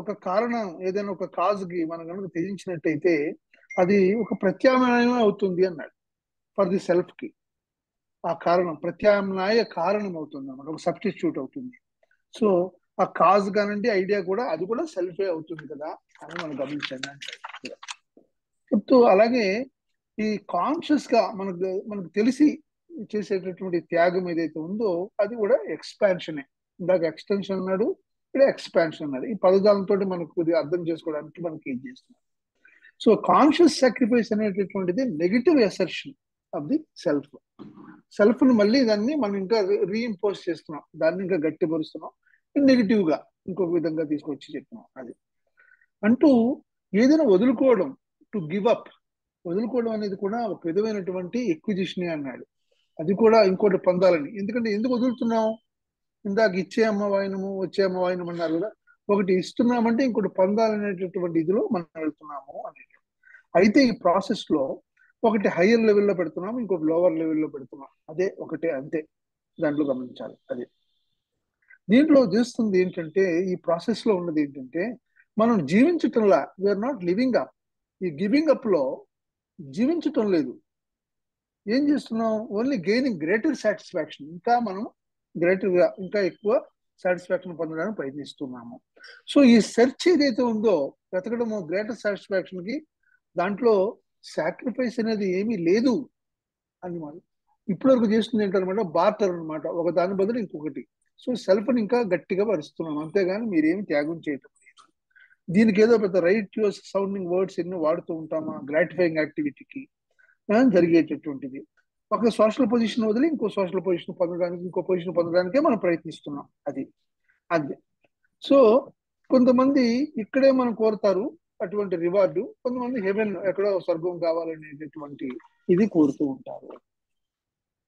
ఒక కారణం, ఏదైనా ఒక కాజ్కి మనం కనుక త్యజించినట్టయితే అది ఒక ప్రత్యామ్నాయమే అవుతుంది అన్నాడు ఫర్ ది సెల్ఫ్ కి. ఆ కారణం ప్రత్యామ్నాయ కారణం అవుతుంది అన్నమాట, ఒక సబ్స్టిట్యూట్ అవుతుంది. సో ఆ కాజ్ కానండి ఐడియా కూడా, అది కూడా సెల్ఫే అవుతుంది కదా అని మనం గమనించండి అంటారు. అలాగే ఈ కాన్షియస్ గా మనకు తెలిసి చేసేటటువంటి త్యాగం ఏదైతే ఉందో అది కూడా ఎక్స్పాన్షనే. ఇందాక ఎక్స్టెన్షన్ అన్నాడు, ఇక్కడ ఎక్స్పాన్షన్ అన్నాడు. ఈ పదజాలంతో మనకు కొద్దిగా అర్థం చేసుకోవడానికి మనకి ఏం చేస్తున్నాం. సో కాన్షియస్ సాక్రిఫైస్ అనేటటువంటిది negative assertion of the self. Self ని మళ్ళీ దాన్ని మనం ఇంకా రీఇంపోజ్ చేస్తున్నాం, దాన్ని ఇంకా గట్టిపరుస్తున్నాం, నెగిటివ్ గా ఇంకొక విధంగా తీసుకొచ్చి చెప్తున్నాం. అది అంటూ ఏదైనా వదులుకోవడం, టు గివ్ అప్, వదులుకోవడం అనేది కూడా ఒక విధమైనటువంటి ఎక్విజిషనే అన్నాడు. అది కూడా ఇంకోటి పొందాలని. ఎందుకంటే ఎందుకు వదులుతున్నాం? ఇందాక ఇచ్చే అమ్మవాయినము, వచ్చే అమ్మవాయినం అన్నారు కదా. ఒకటి ఇస్తున్నామంటే ఇంకోటి పొందాలనేటటువంటి ఇదిలో మనం వెళ్తున్నాము అనేది. అయితే ఈ ప్రాసెస్ లో ఒకటి హయ్యర్ లెవెల్లో పెడుతున్నాం, ఇంకోటి లోవర్ లెవెల్లో పెడుతున్నాం. అదే ఒకటే, అంతే దాంట్లో గమనించాలి. అదే దీంట్లో చేస్తుంది ఏంటంటే, ఈ ప్రాసెస్ లో ఉన్నది ఏంటంటే మనం జీవించటంలా, వీఆర్ నాట్ లివింగ్ అప్. ఈ గివింగ్ అప్ లో జీవించటం లేదు. ఏం చేస్తున్నాం? Only gaining greater satisfaction. ఇంకా మనం గ్రేటర్ గా, ఇంకా ఎక్కువ సాటిస్ఫాక్షన్ పొందడానికి ప్రయత్నిస్తున్నాము. సో ఈ సెర్చ్ ఏదైతే ఉందో, వెతకడము గ్రేటర్ సాటిస్ఫాక్షన్ కి, దాంట్లో సాక్రిఫైస్ అనేది ఏమీ లేదు అని మనం ఇప్పటివరకు చేస్తుంది ఏంటనమాట, బార్టర్ అనమాట, ఒక దాని బదులు ఇంకొకటి. సో సెల్ఫ్ ని ఇంకా గట్టిగా పరుస్తున్నాం, అంతేగాని మీరేమి త్యాగం చేయటం లేదు. దీనికి ఏదో పెద్ద రైట్ సౌండింగ్ వర్డ్స్ ఎన్నో వాడుతూ ఉంటామా గ్రాటిఫైయింగ్ యాక్టివిటీకి జరిగేటటువంటిది. ఒక సోషల్ పొజిషన్ వదిలి ఇంకో సోషల్ పొజిషన్ పొందడానికి, ఇంకో పొజిషన్ పొందడానికే మనం ప్రయత్నిస్తున్నాం. అది. సో కొంతమంది ఇక్కడే మనం కోరుతారు అటువంటి రివార్డు, కొంతమంది హెవెన్, ఎక్కడో స్వర్గం కావాలనేటటువంటి ఇది కోరుతూ ఉంటారు.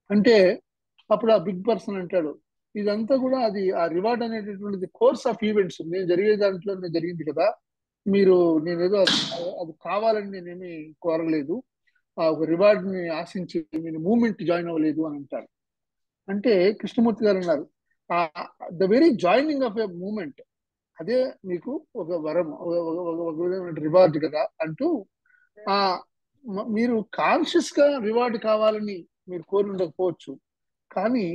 అంటే అప్పుడు ఆ బిగ్ పర్సన్ అంటాడు, ఇదంతా కూడా అది ఆ రివార్డ్ అనేటటువంటిది కోర్స్ ఆఫ్ ఈవెంట్స్, నేను జరిగే దాంట్లోనే జరిగింది కదా, మీరు నేనేదో అది కావాలని నేనేమి కోరలేదు, ఆ ఒక రివార్డ్ ని ఆశించి నేను మూమెంట్ జాయిన్ అవ్వలేదు అని అంటారు. అంటే కృష్ణమూర్తి గారు అన్నారు, the very joining of a moment, అదే మీకు ఒక వరం, ఒక విధమైన రివార్డ్ కదా అంటూ, ఆ మీరు కాన్షియస్ గా రివార్డ్ కావాలని మీరు కోరి ఉండకపోవచ్చు, కానీ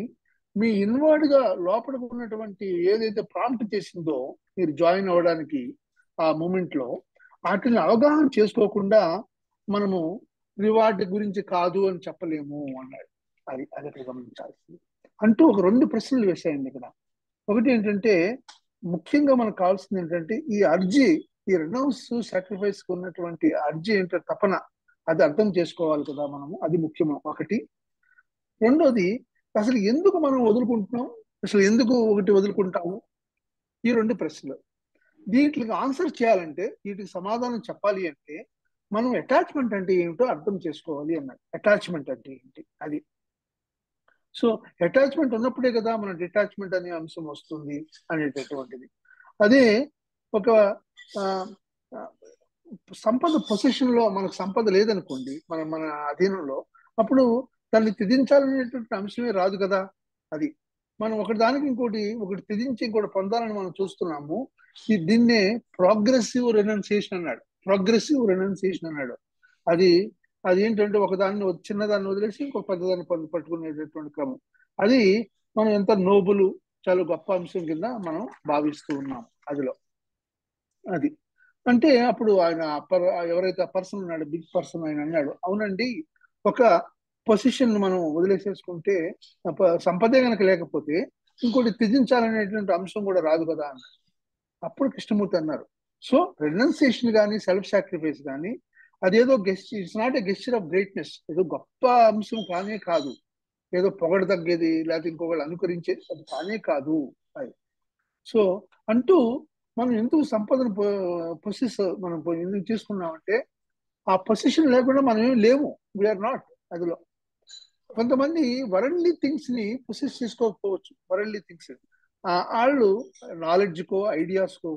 మీ ఇన్వర్డ్ గా లోపల ఉన్నటువంటి ఏదైతే ప్రాంప్ట్ చేసిందో మీరు జాయిన్ అవ్వడానికి ఆ మూమెంట్ లో, వాటిని అవగాహన చేసుకోకుండా మనము రివార్డ్ గురించి కాదు అని చెప్పలేము అన్నాడు. అది అక్కడ గమనించాల్సింది. అంటూ ఒక 2 ప్రశ్నలు వేసాయండి ఇక్కడ. ఒకటి ఏంటంటే, ముఖ్యంగా మనకు కావాల్సింది ఏంటంటే ఈ అర్జీ, ఈ రెనౌన్స్ సాక్రిఫైస్ ఉన్నటువంటి అర్జీ ఏంటో తపన, అది అర్థం చేసుకోవాలి కదా మనము, అది ముఖ్యము ఒకటి. రెండోది, అసలు ఎందుకు మనం వదులుకుంటున్నాం, అసలు ఎందుకు ఒకటి వదులుకుంటాము, ఈ 2 ప్రశ్నలు. వీటికి ఆన్సర్ చేయాలంటే, వీటికి సమాధానం చెప్పాలి అంటే మనం అటాచ్మెంట్ అంటే ఏమిటో అర్థం చేసుకోవాలి అన్నాడు. అటాచ్మెంట్ అంటే ఏంటి అది. సో అటాచ్మెంట్ ఉన్నప్పుడే కదా మన డిటాచ్మెంట్ అనే అంశం వస్తుంది అనేటటువంటిది. అదే ఒక సంపద పొజిషన్ లో మనకు సంపద లేదనుకోండి, మన అధీనంలో, అప్పుడు దాన్ని త్యజించాలనేటువంటి అంశమే రాదు కదా. అది మనం ఒకటి త్యజించి ఇంకోటి పొందాలని మనం చూస్తున్నాము. దీన్నే ప్రోగ్రెసివ్ రెనౌన్సియేషన్ అన్నాడు. ప్రోగ్రెసివ్ రెనౌన్సియేషన్ అన్నాడు. అది ఏంటంటే ఒకదాన్ని, చిన్నదాన్ని వదిలేసి ఇంకొక పెద్దదాన్ని పట్టుకునేటటువంటి క్రమం. అది మనం ఎంత నోబుల్, చాలా గొప్ప అంశం కింద మనం భావిస్తూ ఉన్నాం అదిలో. అది అంటే అప్పుడు ఆయన ఎవరైతే ఆ పర్సన్ ఉన్నాడు, బిగ్ పర్సన్, ఆయన అన్నాడు, అవునండి, ఒక పొజిషన్ మనం వదిలేసేసుకుంటే, సంపదే కనుక లేకపోతే ఇంకోటి త్యజించాలనేటువంటి అంశం కూడా రాదు కదా అన్నాడు. అప్పుడు కృష్ణమూర్తి అన్నారు, సో రెనౌన్సియేషన్ కానీ సెల్ఫ్ సాక్రిఫైస్ కానీ అదేదో it's not a gesture of greatness, ఏదో గొప్ప అంశం కానే కాదు, ఏదో పొగడదగ్గేది లేకపోతే ఇంకొకళ్ళు అనుకరించేది అది కానే కాదు అది. సో అంటూ మనం ఎందుకు సంపదను మనం ఎందుకు తీసుకున్నామంటే ఆ పొజిషన్ లేకుండా మనం ఏం లేము, వీఆర్ నాట్ అదిలో. కొంతమంది వరల్డ్లీ థింగ్స్ ని పొసెస్ చేసుకోకపోవచ్చు, వరల్డ్లీ థింగ్స్ వాళ్ళు నాలెడ్జ్కో ఐడియాస్కో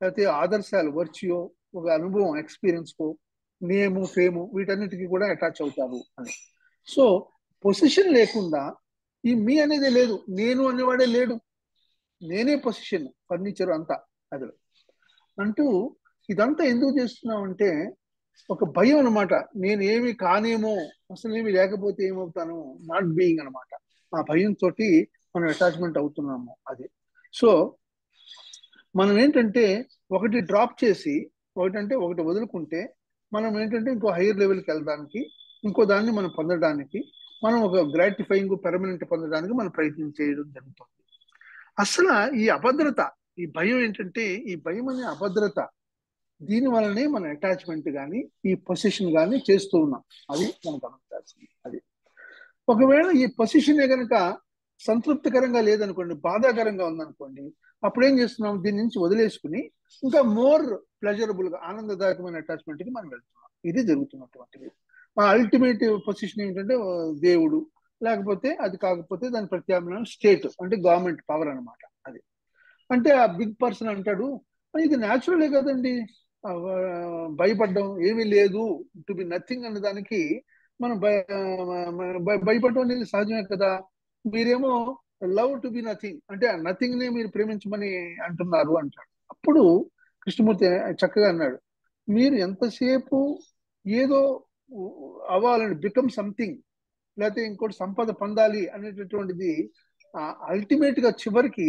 లేకపోతే ఆదర్శాలు వర్చ్యో ఒక అనుభవం ఎక్స్పీరియన్స్కో నేము ఫేము వీటన్నిటికీ కూడా అటాచ్ అవుతారు అని. సో పొజిషన్ లేకుండా ఈ మీ అనేది లేదు, నేను అనేవాడే లేడు, నేనే పొజిషన్ ఫర్నిచర్ అంతా అది అంటూ ఇదంతా ఎందుకు చేస్తున్నామంటే ఒక భయం అనమాట, నేను ఏమి కానేమో, అసలు ఏమి లేకపోతే ఏమవుతాను, నాట్ బీయింగ్ అనమాట. ఆ భయంతో మనం అటాచ్మెంట్ అవుతున్నాము అది. సో మనం ఏంటంటే ఒకటి డ్రాప్ చేసి ఒకటి వదులుకుంటే మనం ఏంటంటే ఇంకో హైయర్ లెవెల్కి వెళ్ళడానికి, ఇంకో దాన్ని మనం పొందడానికి, మనం ఒక గ్రాటిఫైయింగ్ పెర్మనెంట్ పొందడానికి మనం ప్రయత్నం చేయడం జరుగుతుంది. అసలు ఈ అభద్రత, ఈ భయం ఏంటంటే ఈ భయం అనే అభద్రత, దీని వలనే మన అటాచ్మెంట్ కానీ ఈ పొజిషన్ కానీ చేస్తూ ఉన్నాం. అది మనం గమనించాల్సింది. అది ఒకవేళ ఈ పొజిషనే కనుక సంతృప్తికరంగా లేదనుకోండి, బాధాకరంగా ఉందనుకోండి, అప్పుడు ఏం చేస్తున్నాం, దీని నుంచి వదిలేసుకుని ఇంకా మోర్ ప్లెజరబుల్ గా ఆనందదాయకమైన అటాచ్మెంట్ కి మనం వెళ్తున్నాం. ఇది జరుగుతున్నటువంటిది. ఆ అల్టిమేట్ పొజిషన్ ఏంటంటే దేవుడు, లేకపోతే అది కాకపోతే దాని ప్రత్యామ్నాయం స్టేట్ అంటే గవర్నమెంట్ పవర్ అనమాట. అది అంటే ఆ బిగ్ పర్సన్ అంటాడు, ఇది న్యాచురలే కదండి, భయపడ్డం ఏమీ లేదు, టు బి నథింగ్ అనే దానికి మనం భయపడడం అనేది సహజమే కదా. మీరేమో లవ్ టు బి నథింగ్ అంటే నథింగ్ నే మీరు ప్రేమించమని అంటున్నారు అంటాడు. అప్పుడు కృష్ణమూర్తి చక్కగా అన్నాడు, మీరు ఎంతసేపు ఏదో అవ్వాలని బికమ్ సంథింగ్ లేకపోతే ఇంకోటి సంపద పొందాలి అనేటటువంటిది అల్టిమేట్ గా చివరికి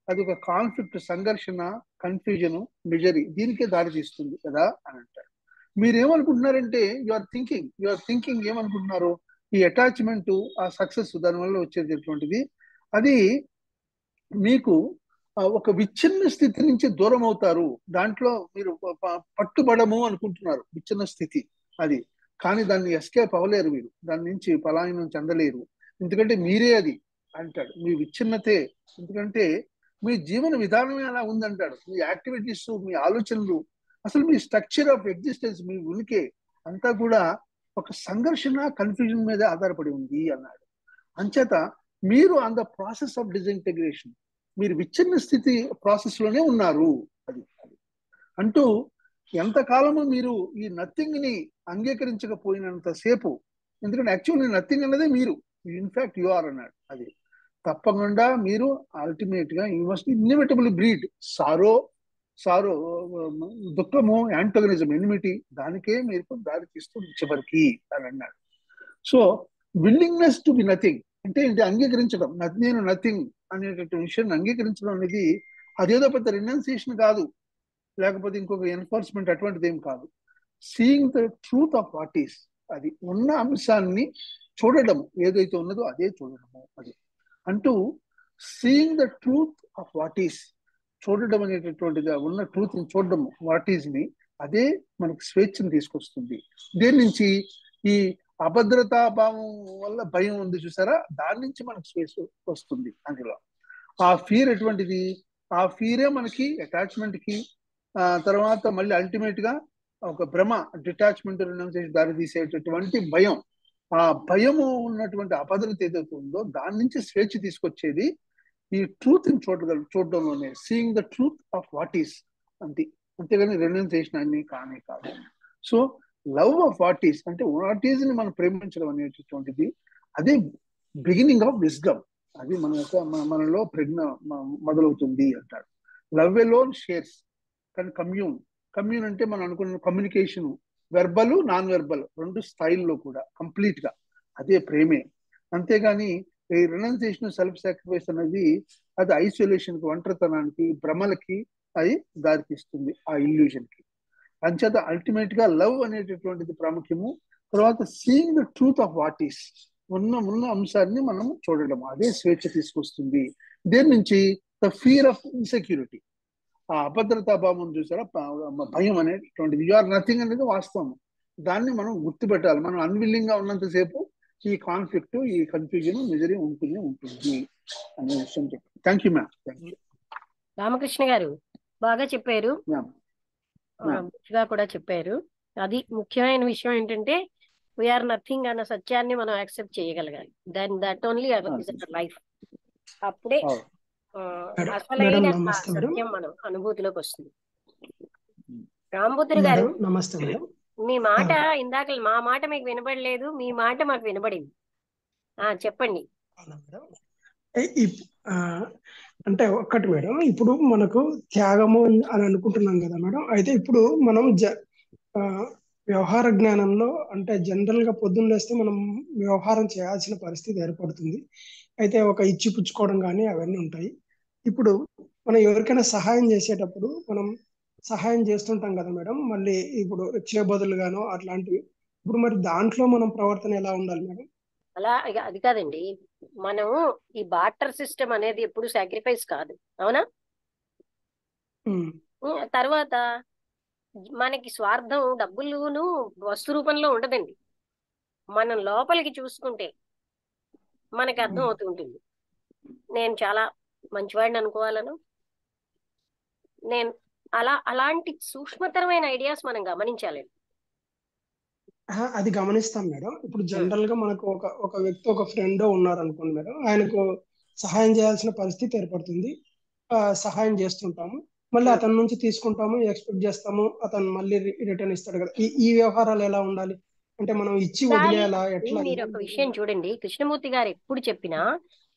అది ఒక కాన్ఫ్లిక్ట్, సంఘర్షణ, కన్ఫ్యూజన్, మిజరీ దీనికే దారి తీస్తుంది కదా అని అంటాడు. మీరేమనుకుంటున్నారంటే యు ఆర్ థింకింగ్ ఏమనుకుంటున్నారు, ఈ అటాచ్మెంట్ ఆ సక్సెస్ దానివల్ల వచ్చేటటువంటిది అది మీకు ఒక విచ్ఛిన్న స్థితి నుంచి దూరం అవుతారు, దాంట్లో మీరు పట్టుబడము అనుకుంటున్నారు, విచ్ఛిన్న స్థితి అది. కానీ దాన్ని ఎస్కేప్ అవ్వలేరు, మీరు దాని నుంచి పలాయనం చెందలేరు, ఎందుకంటే మీరే అది అంటాడు, మీ విచ్ఛిన్నతే. ఎందుకంటే మీ జీవన విధానమే అలా ఉందంటాడు, మీ యాక్టివిటీస్, మీ ఆలోచనలు, అసలు మీ స్ట్రక్చర్ ఆఫ్ ఎగ్జిస్టెన్స్, మీ ఉనికి అంతా కూడా ఒక సంఘర్షణ, కన్ఫ్యూజన్ మీద ఆధారపడి ఉంది అన్నాడు. అంచేత మీరు ఆన్ ద ప్రాసెస్ ఆఫ్ డిజింటెగ్రేషన్, మీరు విచ్ఛిన్న స్థితి ప్రాసెస్ లోనే ఉన్నారు అది అంటూ ఎంతకాలము మీరు ఈ నథింగ్ ని అంగీకరించకపోయినంత సేపు, ఎందుకంటే యాక్చువల్లీ నథింగ్ అన్నదే మీరు, ఇన్ఫాక్ట్ యు ఆర్ అన్నాడు. అది తప్పకుండా మీరు అల్టిమేట్ గా యూ మస్ట్ ఇన్ఎవిటబుల్ బ్రీడ్ సారో దుఃఖము, యాంటోగనిజం, ఎనిమిటీ, దానికే మీరు దారి తీస్తుంది చివరికి అని అన్నాడు. So willingness to be nothing అంటే ఏంటి, అంగీకరించడం, నేను నథింగ్ అనేటటువంటి విషయాన్ని అంగీకరించడం అనేది అదేదో పెద్ద రెనౌన్సియేషన్ కాదు, లేకపోతే ఇంకొక ఎన్ఫోర్స్మెంట్ అటువంటిది ఏం కాదు. Seeing the truth of what is, అది ఉన్న అంశాన్ని చూడడము, ఏదైతే ఉన్నదో అదే చూడడము అది అంటూ seeing the truth of what is, చూడడం అనేటటువంటిది ఉన్న ట్రూత్ ని చూడడం, వాట్ ఈస్ ని, అదే మనకి స్వేచ్ఛను తీసుకొస్తుంది. దేని నుంచి, ఈ అభద్రతా భావం వల్ల భయం ఉంది చూసారా, దాని నుంచి మనకు స్వేచ్ఛ వస్తుంది. అందులో ఆ ఫీర్ ఎటువంటిది, ఆ ఫీరే మనకి అటాచ్మెంట్ కి తర్వాత మళ్ళీ అల్టిమేట్ గా ఒక భ్రమ, డిటాచ్మెంట్ దారి తీసేటటువంటి భయం. ఆ భయము ఉన్నటువంటి అభద్రత ఏదైతే ఉందో దాని నుంచి స్వేచ్ఛ తీసుకొచ్చేది ఈ ట్రూత్ ని చూడడంలోనే, seeing the truth of what is అంతే, అంతేగాని రెనౌన్సియేషన్ అన్ని కానే కాదు. So love of what is అంటే వాట్ ఈస్ ని మనం ప్రేమించడం అనేటటువంటిది అదే బిగినింగ్ ఆఫ్ విజ్డమ్, అది మనలో ప్రజ్ఞ మొదలవుతుంది అంటాడు. లవ్ ఎలోన్ షేర్స్ కానీ కమ్యూన్ అంటే మనం అనుకున్న కమ్యూనికేషన్, వెర్బల్, నాన్ వెర్బల్ రెండు స్థాయిల్లో కూడా కంప్లీట్ గా అదే ప్రేమే. అంతేగాని ఈ రెనౌన్సియేషన్, సెల్ఫ్ సాక్రిఫైస్ అనేది అది ఐసోలేషన్ కి, ఒంటరితనానికి, భ్రమలకి అది దారితీస్తుంది, ఆ ఇల్యూజన్ కి. అంచేత అల్టిమేట్ గా లవ్ అనేటటువంటిది ప్రాముఖ్యము. తర్వాత seeing the truth of what is, ఉన్న అంశాన్ని మనం చూడడం, అదే స్వేచ్ఛ తీసుకొస్తుంది. దేని నుంచి, ద ఫియర్ ఆఫ్ ఇన్సెక్యూరిటీ, ఆ అభద్రతా భావం చూసారా, భయం అనేటువంటిది, యు ఆర్ నథింగ్ అనేది వాస్తవం. దాన్ని మనం గుర్తుపెట్టాలి. మనం అన్విల్లింగ్ గా ఉన్నంతసేపు ఈ కాన్ఫ్లిక్ట్, ఈ కన్ఫ్యూజన్, మిజరీ ఉంటుంది అనే విషయం చెప్పారు. Thank you ma'am. Thank you Ramakrishna గారు బాగా చెప్పారు, మ్యామ్. మ్యామ్. మంచిగా కూడా చెప్పారు. అది ముఖ్యమైన విషయం ఏంటంటే వీఆర్ నథింగ్ అన్న సత్యాన్ని మనం యాక్సెప్ట్ చేయగలగాలి. That only life. అప్పుడే అసలైన మేడం నమస్తే మేడం. సత్యం మనం అనుభూతిలోకి వస్తుంది. రాంబుద్ధుడు గారు మేడం నమస్తే మేడం. మీ మాట ఇందాక మా మాట మీకు వినబడలేదు, మీ మాట మాకు వినబడింది. చెప్పండి. అవునా మేడం? అంటే ఒక్కటి మేడం, ఇప్పుడు మనకు త్యాగము అని అనుకుంటున్నాం కదా మేడం. అయితే ఇప్పుడు మనం వ్యవహార జ్ఞానంలో అంటే జనరల్ గా పొద్దున్న లేస్తే మనం వ్యవహారం చేయాల్సిన పరిస్థితి ఏర్పడుతుంది. అయితే ఒక ఇచ్చి పుచ్చుకోవడం కానీ అవన్నీ ఉంటాయి. ఇప్పుడు మనం ఎవరికైనా సహాయం చేసేటప్పుడు మనం సహాయం చేస్తుంటాం కదా మేడం. మళ్ళీ ఇప్పుడు చేయబదులుగాను అట్లాంటివి. ఇప్పుడు మరి దాంట్లో మనం ప్రవర్తన ఎలా ఉండాలి మేడం? అలా అది కాదండి, మనం ఈ బార్టర్ సిస్టమ్ అనేది ఎప్పుడు సాక్రిఫైస్ కాదు, అవునా? తర్వాత మనకి స్వార్థం డబ్బులును వస్తు రూపంలో ఉండదండి. మనం లోపలికి చూసుకుంటే మనకి అర్థం అవుతుంటుంది. నేను చాలా మంచివాడిని అనుకోవాలను, నేను అలాంటి సూక్ష్మతరమైన ఐడియాస్ మనం గమనించాలి. అది గమనిస్తాం మేడం. ఇప్పుడు జనరల్ గా మనకు ఒక వ్యక్తి, ఒక ఫ్రెండ్ ఉన్నారు అనుకోండి మేడం, ఆయనకు సహాయం చేయాల్సిన పరిస్థితి ఏర్పడుతుంది. సహాయం చేస్తుంటాము, మళ్ళీ అతని నుంచి తీసుకుంటాము, ఎక్స్పెక్ట్ చేస్తాము అతను మళ్ళీ రిటర్న్ ఇస్తాడు కదా. ఈ వ్యవహారాలు ఎలా ఉండాలి అంటే మనం ఇచ్చి వదిలేయాలా ఎట్లా? మీరు ఒక విషయం చూడండి, కృష్ణమూర్తి గారు ఎప్పుడు చెప్పినా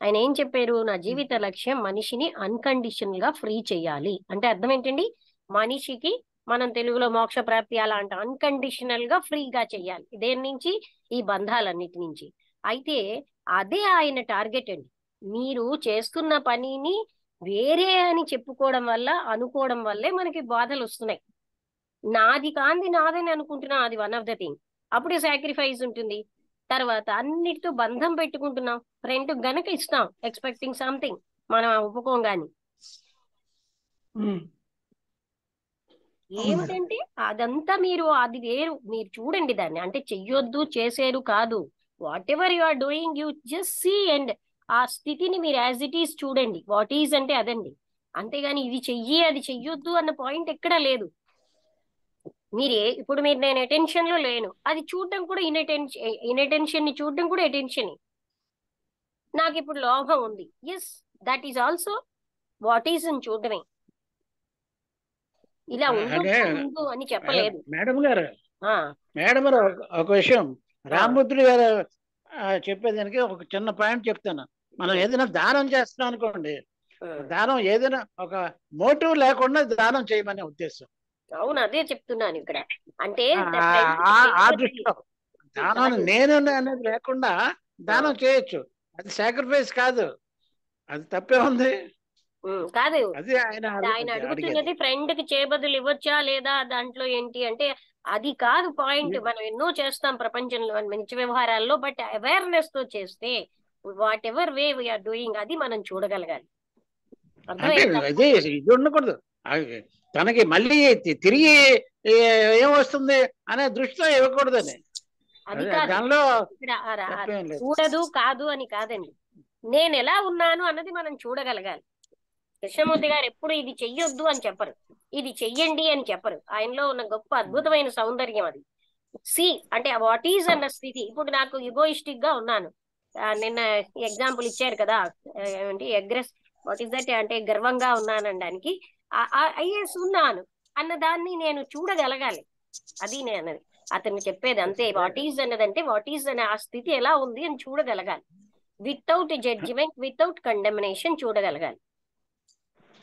ఆయన ఏం చెప్పారు, నా జీవిత లక్ష్యం మనిషిని అన్కండిషనల్ గా ఫ్రీ చేయాలి. అంటే అర్థం ఏంటండి, మనిషికి మనం తెలుగులో మోక్ష ప్రాప్తి అలా అంట, అన్కండిషనల్ గా ఫ్రీగా చెయ్యాలి. దేని నుంచి? ఈ బంధాలన్నిటి నుంచి. అయితే అదే ఆయన టార్గెట్ అండి. మీరు చేస్తున్న పనిని వేరే అని చెప్పుకోవడం వల్ల, అనుకోవడం వల్లే మనకి బాధలు వస్తున్నాయి. నాది కాంది నాదని అనుకుంటున్నా, అది వన్ ఆఫ్ ద థింగ్. అప్పుడే సాక్రిఫైస్ ఉంటుంది. తర్వాత అన్నిటితో బంధం పెట్టుకుంటున్నాం. ఫ్రెండ్ గనక ఇస్తాం ఎక్స్పెక్టింగ్ సంథింగ్, మనం ఒప్పుకోం గాని. ఏమిటంటే అదంతా అది వేరు. మీరు చూడండి దాన్ని, అంటే చెయ్యొద్దు చేసేరు కాదు. Whatever you are doing, you just see and ఆ స్థితిని మీరు యాజ్ ఇట్ ఈస్ చూడండి. వాట్ ఈజ్ అంటే అదండి. అంతేగాని ఇది చెయ్యి అది చెయ్యొద్దు అన్న పాయింట్ ఎక్కడా లేదు. ఇప్పుడు నేను అటెన్షన్ లో లేను, అది చూడడం కూడా ఇన్అటెన్షన్ ని చూడడం కూడా అటెన్షన్. నాకు ఇప్పుడు లోభం ఉంది, yes that is also what is అని చూడడమే. ఇలా ఉండు అని చెప్పలేదు మేడం గారు. ఒక విషయం రామబుద్ధుడు గారు చెప్పేదానికి ఒక చిన్న పాయింట్ చెప్తాను. మనం ఏదైనా దానం చేస్తున్నాం అనుకోండి, దానం ఏదైనా ఒక మోటివ్ లేకుండా దానం చేయమనే ఉద్దేశం. అవును, అదే చెప్తున్నాను ఇక్కడ. అంటే ఆ దృష్టిలో దానం నేను అనేది లేకుండా దానం చేయొచ్చు, అది సాక్రిఫైస్ కాదు, అది తప్పే ఉంది కాదు. అది ఆయన అడుగుతున్నది ఫ్రెండ్ కి చేయబదులు ఇవ్వచ్చా లేదా, దాంట్లో ఏంటి అంటే అది కాదు పాయింట్. మనం ఎన్నో చేస్తాం ప్రపంచంలో మంచి వ్యవహారాల్లో, బట్ అవేర్నెస్ తో చేస్తే whatever way we are doing అది మనం చూడగలగాలి. అదే ఇది ఉండకూడదు, తనకి మళ్ళీ తిరిగి ఏమొస్తుంది అనే దృష్టిలో ఇవ్వకూడదని. అది కాదు, చూడదు కాదు అని కాదండి, నేను ఎలా ఉన్నాను అన్నది మనం చూడగలగాలి. కృష్ణమూర్తి గారు ఎప్పుడు ఇది చెయ్యొద్దు అని చెప్పరు, ఇది చెయ్యండి అని చెప్పరు. ఆయనలో ఉన్న గొప్ప అద్భుతమైన సౌందర్యం అది. సి అంటే వాట్ ఈజ్ అన్న స్థితి. ఇప్పుడు నాకు ఇగోయిస్టిక్ గా ఉన్నాను, నిన్న ఎగ్జాంపుల్ ఇచ్చారు కదా, ఏంటి వాట్ ఈస్ దట్ అంటే గర్వంగా ఉన్నానడానికి, ఐఎస్ ఉన్నాను అన్న దాన్ని నేను చూడగలగాలి. అది నేను అన్నది, అతను చెప్పేది అంతే. వాట్ ఈజ్ అన్నదంటే వాట్ ఈజ్ అనే ఆ స్థితి ఎలా ఉంది అని చూడగలగాలి, వితౌట్ జడ్జిమెంట్, వితౌట్ కండెమినేషన్ చూడగలగాలి.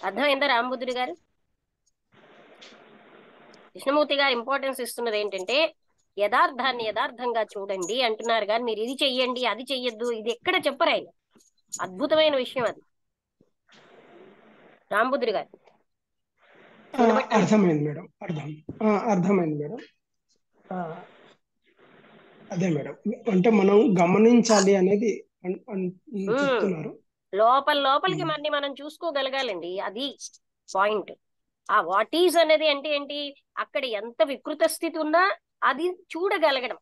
అర్థమైందా రామబుద్ధుడు గారు? కృష్ణమూర్తి గారు ఇంపార్టెన్స్ ఇస్తున్నది ఏంటంటే యథార్థాన్ని యథార్థంగా చూడండి అంటున్నారు, కానీ మీరు ఇది చెయ్యండి అది చెయ్యొద్దు ఇది ఎక్కడ చెప్పరు ఆయన. అద్భుతమైన విషయం అది. రామబుద్ధుడు గారు అర్థమైంది మేడం, అర్థమైంది మేడం. అదే మేడం, అంటే మనం గమనించాలి అనేది చెప్తున్నారు. లోపలికి మనం చూసుకోగలగాలండి, అది పాయింట్. ఆ వాట్ ఈజ్ అనేది అంటే ఏంటి, అక్కడ ఎంత వికృత స్థితి ఉన్నా అది చూడగలగడం,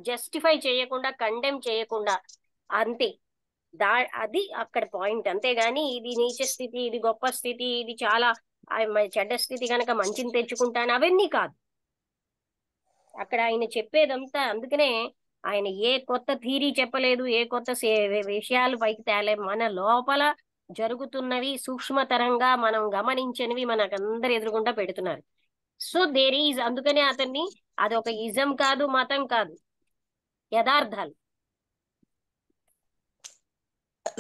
జస్టిఫై చేయకుండా, కండెమ్ చేయకుండా, అంతే. అది అక్కడ పాయింట్. అంతేగాని ఇది నీచ స్థితి, ఇది గొప్ప స్థితి, ఇది చాలా చెడ్డ స్థితి కనుక మంచిని తెచ్చుకుంటాను, అవన్నీ కాదు అక్కడ ఆయన చెప్పేదంతా. అందుకనే ఆయన ఏ కొత్త థీరీ చెప్పలేదు, ఏ కొత్త విషయాలు పైకి తేలే. మన లోపల జరుగుతున్నవి సూక్ష్మతరంగా మనం గమనించనివి మనకందరు ఎదురుగుండా పెడుతున్నారు. సో దేర్ ఈజ్, అందుకనే అతన్ని అది ఒక ఇజం కాదు, మతం కాదు, యథార్థాలు.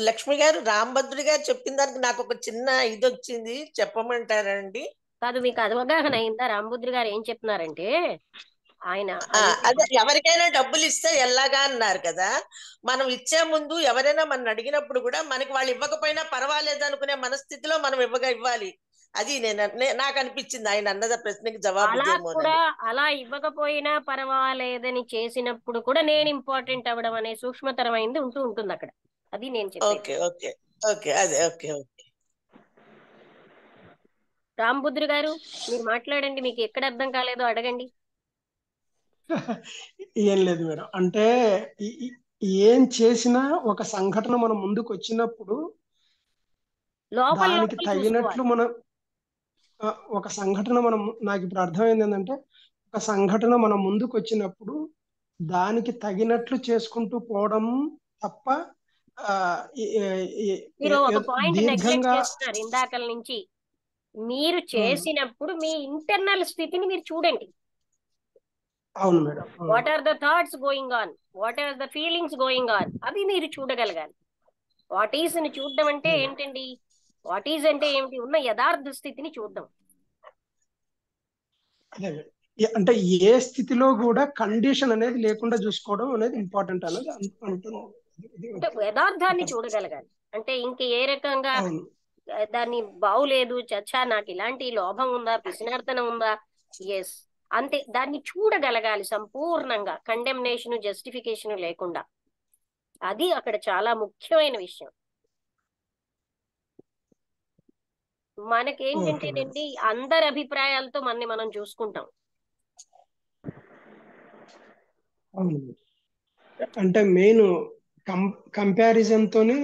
లక్ష్మి గారు, రాంభద్రుడి గారు చెప్పిన దానికి నాకు ఒక చిన్న ఇది వచ్చింది, చెప్పమంటారండి? కాదు, మీకు అవగాహన అయిందా? రాంభద్రుడి గారు ఏం చెప్తున్నారంటే, ఆయన అదే ఎవరికైనా డబ్బులు ఇస్తే ఎలాగా అన్నారు కదా, మనం ఇచ్చే ముందు ఎవరైనా మనం అడిగినప్పుడు కూడా మనకి వాళ్ళు ఇవ్వకపోయినా పర్వాలేదు అనుకునే మనస్థితిలో మనం ఇవ్వాలి. అది నాకు అనిపించింది ఆయన అన్నద ప్రశ్నకి జవాబు అలా ఇదేమోనని. కూడా, అలా ఇవ్వకపోయినా పర్వాలేదని చేసినప్పుడు కూడా నేను ఇంపార్టెంట్ అవ్వడం అనే సూక్ష్మతరమైంది ఉంటుంది అక్కడ. అది నేను చెప్పేది. ఓకే ఓకే ఓకే, అదే ఓకే ఓకే. రాంభద్రు గారు మీరు మాట్లాడండి, మీకు ఎక్కడ అర్థం కాలేదో అడగండి. ఏం లేదు మేడం, అంటే ఏం చేసినా ఒక సంఘటన మన ముందుకు వచ్చినప్పుడు లోపల దానికి లోపల తగినట్లు చూసుకోవాలి. మనం ఒక సంఘటన నాకు ఇప్పుడు అర్థమైంది ఏంటంటే, ఒక సంఘటన మన ముందుకు వచ్చినప్పుడు దానికి తగినట్లు చేసుకుంటూ పోవడం తప్ప మీరు ఒక పాయింట్ నెగ్లెక్ట్ దీర్ఘంగా. చేస్తున్నారు ఇందాకల నుంచి. మీరు చేసినప్పుడు మీ ఇంటర్నల్ స్థితిని మీరు చూడండి. అవును madam. What are the thoughts going on, what are the feelings going on, అవి మీరు చూడగలగాలి. వాట్ ఈజ్ ని చూడడం అంటే ఏంటండి, వాట్ ఈజ్ అంటే ఏమిటి, ఉన్న యథార్థ స్థితిని చూడడం. అదే అంటే ఏ స్థితిలో కూడా కండిషన్ అనేది లేకుండా చూసుకోవడం అనేది ఇంపార్టెంట్ అనేది అంటున్నాను. అంటే యథార్థాన్ని చూడగలగాలి. అంటే ఇంక ఏ రకంగా దాన్ని బాగులేదు, చచ్చా నాకు ఇలాంటి లోభం ఉందా, పిసినార్తనం ఉందా, ఎస్ అంతే, దాన్ని చూడగలగాలి సంపూర్ణంగా, కండెమ్నేషన్ జస్టిఫికేషన్ లేకుండా. అది అక్కడ చాలా ముఖ్యమైన విషయం. మనకేంటంటేనండి, అందరి అభిప్రాయాలతో మనం చూసుకుంటాం. అవును, అంటే మెయిన్ కంపారిజన్ తోనే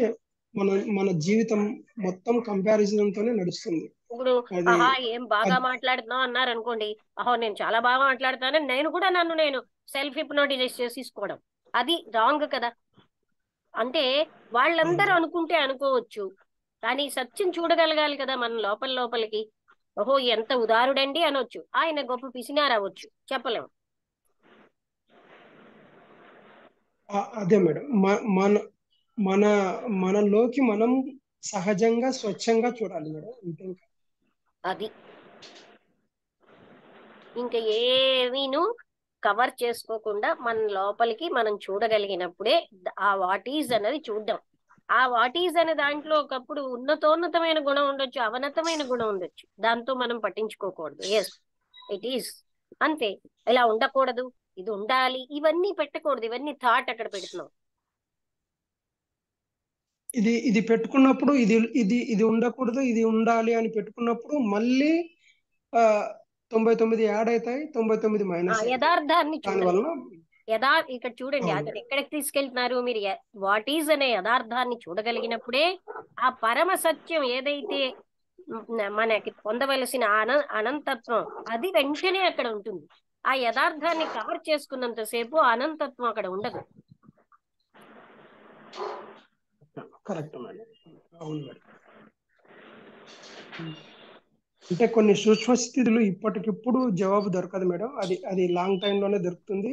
మన జీవితం మొత్తం కంపారిజన్ తోనే నడుస్తుంది. ఇప్పుడు ఆహా ఏం బాగా మాట్లాడుతున్నావు అన్నారు అనుకోండి, ఆహో నేను చాలా బాగా మాట్లాడుతానని నేను కూడా నేను సెల్ఫ్ హిప్నోటైజ్ చేసుకోవడం, అది రాంగ్ కదా. అంటే వాళ్ళందరూ అనుకుంటే అనుకోవచ్చు, కానీ సత్యం చూడగలగాలి కదా మన లోపలికి. ఓహో ఎంత ఉదారుడండి అనొచ్చు, ఆయన గొప్ప పిసినారు అవ్వచ్చు, చెప్పలేము. అదే మేడం, మన మనలోకి మనం సహజంగా స్వచ్ఛంగా చూడాలి మేడం, అంతే. అది ఇంకా ఏమీను కవర్ చేసుకోకుండా మన లోపలికి మనం చూడగలిగినప్పుడే ఆ వాట్ ఈజ్ అన్నది చూద్దాం. ఆ వాట్ ఈజ్ అనే దాంట్లో ఒకప్పుడు ఉన్నతోన్నతమైన గుణం ఉండొచ్చు, అవనతమైన గుణం ఉండొచ్చు, దాంతో మనం పట్టించుకోకూడదు. ఎస్ ఇట్ ఈస్, అంతే. ఇలా ఉండకూడదు, ఇది ఉండాలి, ఇవన్నీ పెట్టకూడదు. ఇవన్నీ థాట్ అక్కడ పెడుతున్నాం. ఇది పెట్టుకున్నప్పుడు ఇది ఇది ఇది ఉండకూడదు, ఇది ఉండాలి అని పెట్టుకున్నప్పుడు మళ్ళీ 99 యాడ్ అవుతాయి, 99 మైనస్. యథార్థాన్ని దానివల్ల ఇక్కడ చూడండి, అతను ఎక్కడికి తీసుకెళ్తున్నారు. మీరు వాట్ ఈజ్ అనే యథార్థాన్ని చూడగలిగినప్పుడే ఆ పరమ సత్యం ఏదైతే మనకి పొందవలసిన అనంతత్వం, అది వెంటనే అక్కడ ఉంటుంది. ఆ యథార్థాన్ని కవర్ చేసుకున్నంతసేపు అనంతత్వం అక్కడ ఉండదు. కరెక్ట్ మేడం, అవును మేడం. అంటే కొన్ని సూక్ష్మ స్థితులు ఇప్పటికిప్పుడు జవాబు దొరకదు మేడం, అది లాంగ్ టైం లోనే దొరుకుతుంది.